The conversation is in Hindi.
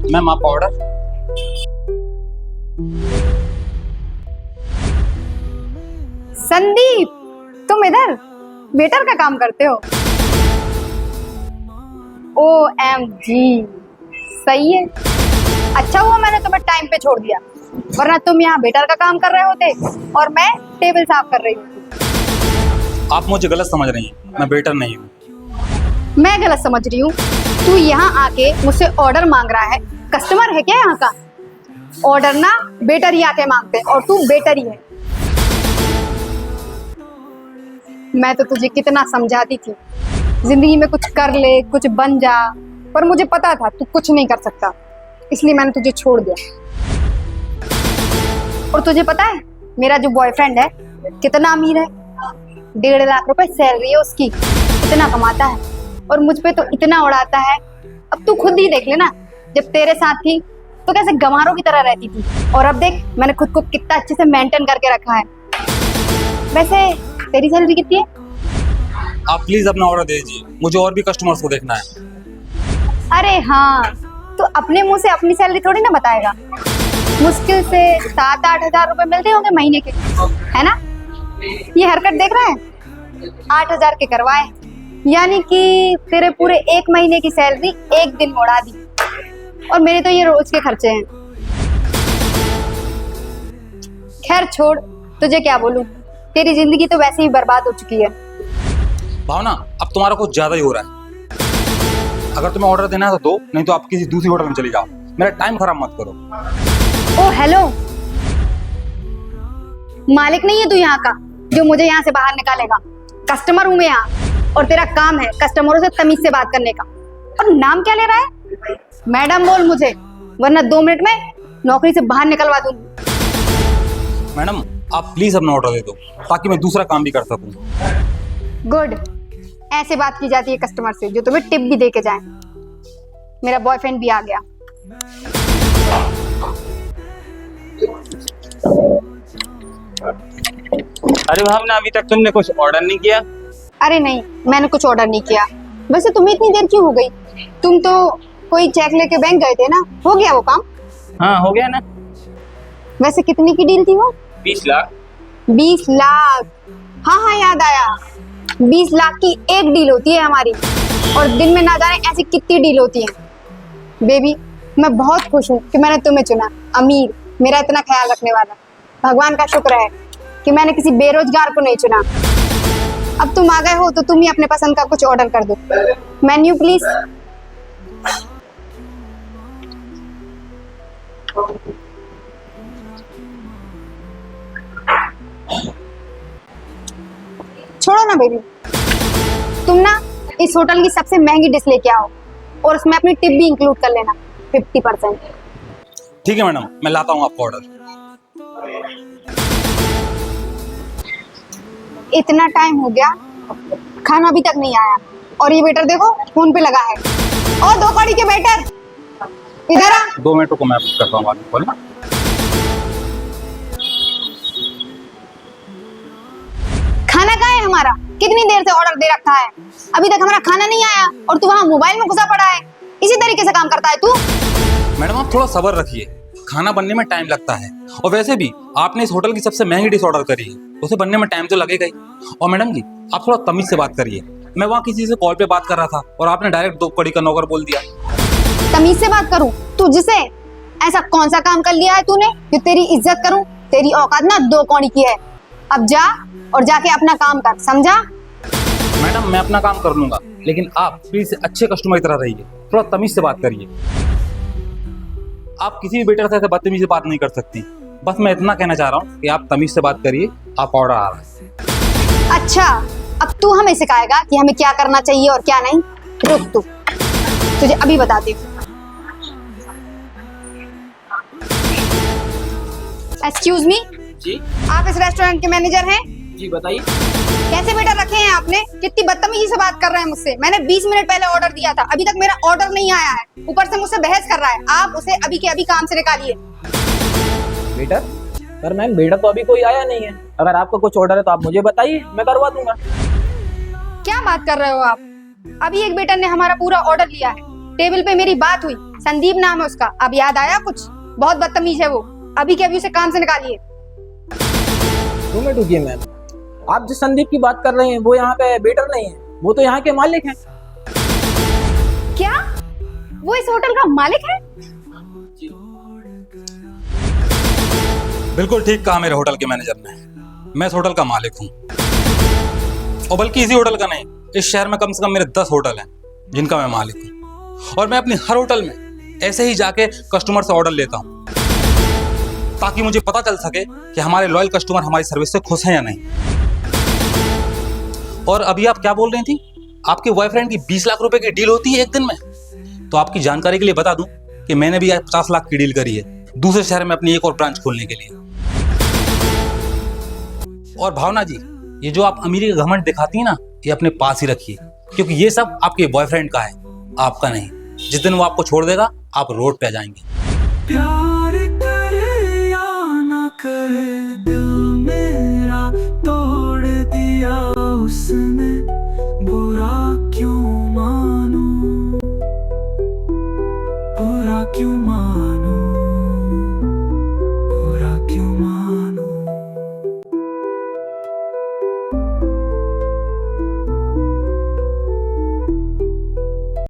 मैम आपका ऑर्डर। संदीप, तुम इधर वेटर का काम करते हो? OMG, सही है। अच्छा हुआ मैंने तुम्हें टाइम पे छोड़ दिया, वरना तुम यहाँ वेटर का काम कर रहे होते और मैं टेबल साफ कर रही होती। आप मुझे गलत समझ रही हैं, मैं वेटर नहीं हूँ। मैं गलत समझ रही हूँ? तू यहाँ आके मुझसे ऑर्डर मांग रहा है, कस्टमर है क्या यहाँ का? ऑर्डर ना वेटर ही आके मांगते हैं और तू वेटर ही है। मैं तो तुझे कितना समझाती थी, जिंदगी में कुछ कर ले, कुछ बन जा, पर मुझे पता था तू कुछ नहीं कर सकता, इसलिए मैंने तुझे छोड़ दिया। और तुझे पता है मेरा जो बॉयफ्रेंड है कितना अमीर है? 1.5 लाख रुपए सैलरी है उसकी, इतना कमाता है और मुझ पे तो इतना उड़ाता है। अब तू खुद ही देख लेना, जब तेरे साथ थी तो कैसे गंवारों की तरह रहती थी, और अब देख मैंने खुद को कितना अच्छे से मेंटेन करके रखा है। वैसे तेरी सैलरी कितनी है? आप प्लीज अपना ऑर्डर दे दीजिए, मुझे और भी कस्टमर्स को देखना है। अरे हाँ, तो अपने मुंह से अपनी सैलरी थोड़ी ना बताएगा। मुश्किल से 7-8 हजार रुपए मिलते होंगे महीने के, है ना? ये हरकत देख रहा है, 8 हजार के करवाए, यानी कि तेरे पूरे 1 महीने की सैलरी एक दिन में उड़ा दी। और मेरे तो ये रोज के खर्चे हैं। खैर छोड़, तुझे क्या बोलूं, तेरी जिंदगी तो वैसे ही बर्बाद हो चुकी है। भावना, अब तुम्हारा कुछ ज्यादा ही हो रहा है। अगर तुम्हें ऑर्डर देना है तो दो, नहीं तो आप किसी दूसरी होटल में चली जाओ। मेरा टाइम खराब मत करो। ओ हेलो, मालिक नहीं है तू यहाँ का जो मुझे यहाँ से बाहर निकालेगा। कस्टमर हूँ मैं यहाँ, और तेरा काम है कस्टमरों से तमीज से बात करने का। और नाम क्या ले रहा है? मैडम बोल मुझे, वरना 2 मिनट में नौकरी से बाहर निकलवा दूंगी। मैडम आप प्लीज अपना ऑर्डर दे दो, ताकि मैं दूसरा काम भी कर सकूं। गुड, ऐसे बात की जाती है कस्टमर से जो तुम्हें टिप भी दे के जाए। मेरा बॉयफ्रेंड भी आ गया। अरे भावना, अभी तक तुमने कुछ ऑर्डर नहीं किया? अरे नहीं, मैंने कुछ ऑर्डर नहीं किया। वैसे तुम्हें इतनी देर क्यों हो गई? तुम तो कोई चेक लेके बैंक गए थे ना, हो गया वो काम? हाँ हो गया ना। वैसे कितनी की डील थी वो? 20 लाख। 20 लाख? हाँ हाँ याद आया, 20 लाख की एक डील होती है हमारी, और दिन में ना जाने ऐसी कितनी डील होती है। बेबी, मैं बहुत खुश हूँ कि मैंने तुम्हें चुना, अमीर, मेरा इतना ख्याल रखने वाला। भगवान का शुक्र है कि मैंने किसी बेरोजगार को नहीं चुना। अब तुम आ गए हो तो तुम ही अपने पसंद का कुछ ऑर्डर कर दो। Menu please. छोड़ो ना बेबी, तुम ना इस होटल की सबसे महंगी डिश लेके आओ, और उसमें अपनी टिप भी इंक्लूड कर लेना, 50%। ठीक है मैडम, मैं लाता हूँ आपका ऑर्डर। इतना टाइम हो गया, खाना अभी तक नहीं आया, और ये वेटर देखो फोन पे लगा है। और 2 कौड़ी के वेटर, इधर आ। 2 मिनट को मैं करता हूँ आपको कॉल। खाना कहाँ है हमारा? कितनी देर से ऑर्डर दे रखा है, अभी तक हमारा खाना नहीं आया, और तू वहाँ मोबाइल में घुसा पड़ा है। इसी तरीके से काम करता है तू? मैडम आप थोड़ा सब्र रखिए, खाना बनने में टाइम लगता है, और वैसे भी आपने इस होटल की सबसे महंगी डिश ऑर्डर करी है, उसे बनने में टाइम तो लगेगा ही। और मैडम जी आप थोड़ा तमीज से बात करिए, मैं वहाँ किसी से कॉल पे बात कर रहा था और आपने डायरेक्ट 2 कौड़ी का नौकर बोल दिया। तमीज से बात करूं? तुझसे ऐसा कौन सा काम कर लिया है तूने जो तेरी इज्जत करूं? तेरी औकात ना 2 कौड़ी की है। अब जा और जाके अपना काम कर, समझा? मैडम मैं अपना काम कर लूंगा, लेकिन आप प्लीज अच्छे कस्टमर की तरह रहिए, थोड़ा तमीज से बात करिए। आप किसी भी वेटर से ऐसे बदतमीजी से बात नहीं कर सकती। बस मैं इतना कहना चाह रहा हूँ कि आप तमीज से बात करिए। आप ऑर्डर आ रहा है। अच्छा, अब तू हमें सिखाएगा कि हमें क्या करना चाहिए और क्या नहीं? रुक तू, तुझे अभी बताती हूँ। एक्सक्यूज मी जी आप इस रेस्टोरेंट के मैनेजर हैं? जी बताइए। कैसे वेटर रखे हैं आपने? कितनी बदतमीजी से बात कर रहे हैं मुझसे। मैंने 20 मिनट पहले ऑर्डर दिया था, अभी तक मेरा ऑर्डर नहीं आया है, ऊपर से मुझसे बहस कर रहा है। आप उसे अभी के अभी काम से निकालिए। वेटर? पर मैम वेटर तो अभी कोई आया नहीं है, अगर आपका कुछ ऑर्डर है तो आप मुझे बताइए, मैं करवा दूंगा। क्या बात कर रहे हो आप? अभी एक वेटर ने हमारा पूरा ऑर्डर लिया है, टेबल पे मेरी बात हुई, संदीप नाम है उसका, अब याद आया कुछ? बहुत बदतमीज है वो, अभी के अभी उसे काम से निकालिए। 2 मिनट रुकिए मैम, आप जिस संदीप की बात कर रहे हैं वो यहाँ पे वेटर नहीं है, वो तो यहाँ के मालिक हैं। क्या वो इस होटल का मालिक है? बिल्कुल ठीक कहा मेरे होटल के मैनेजर ने, मैं इस होटल का मालिक हूँ। और बल्कि इसी होटल का नहीं, इस शहर में कम से कम मेरे 10 होटल हैं जिनका मैं मालिक हूँ। और मैं अपनी हर होटल में ऐसे ही जाके कस्टमर से ऑर्डर लेता हूँ ताकि मुझे पता चल सके कि हमारे लॉयल कस्टमर हमारी सर्विस से खुश हैं या नहीं। और अभी आप क्या बोल रही थी? आपके बॉयफ्रेंड की 20 लाख रुपए की डील होती है एक दिन में? तो आपकी जानकारी के लिए बता दूं कि मैंने भी आज 50 लाख की डील करी है दूसरे शहर में अपनी एक और ब्रांच खोलने के लिए। और भावना जी, ये जो आप अमीरी का घमंड दिखाती है ना, ये अपने पास ही रखिए, क्योंकि ये सब आपके बॉयफ्रेंड का है, आपका नहीं। जिस दिन वो आपको छोड़ देगा, आप रोड पे आ जाएंगे।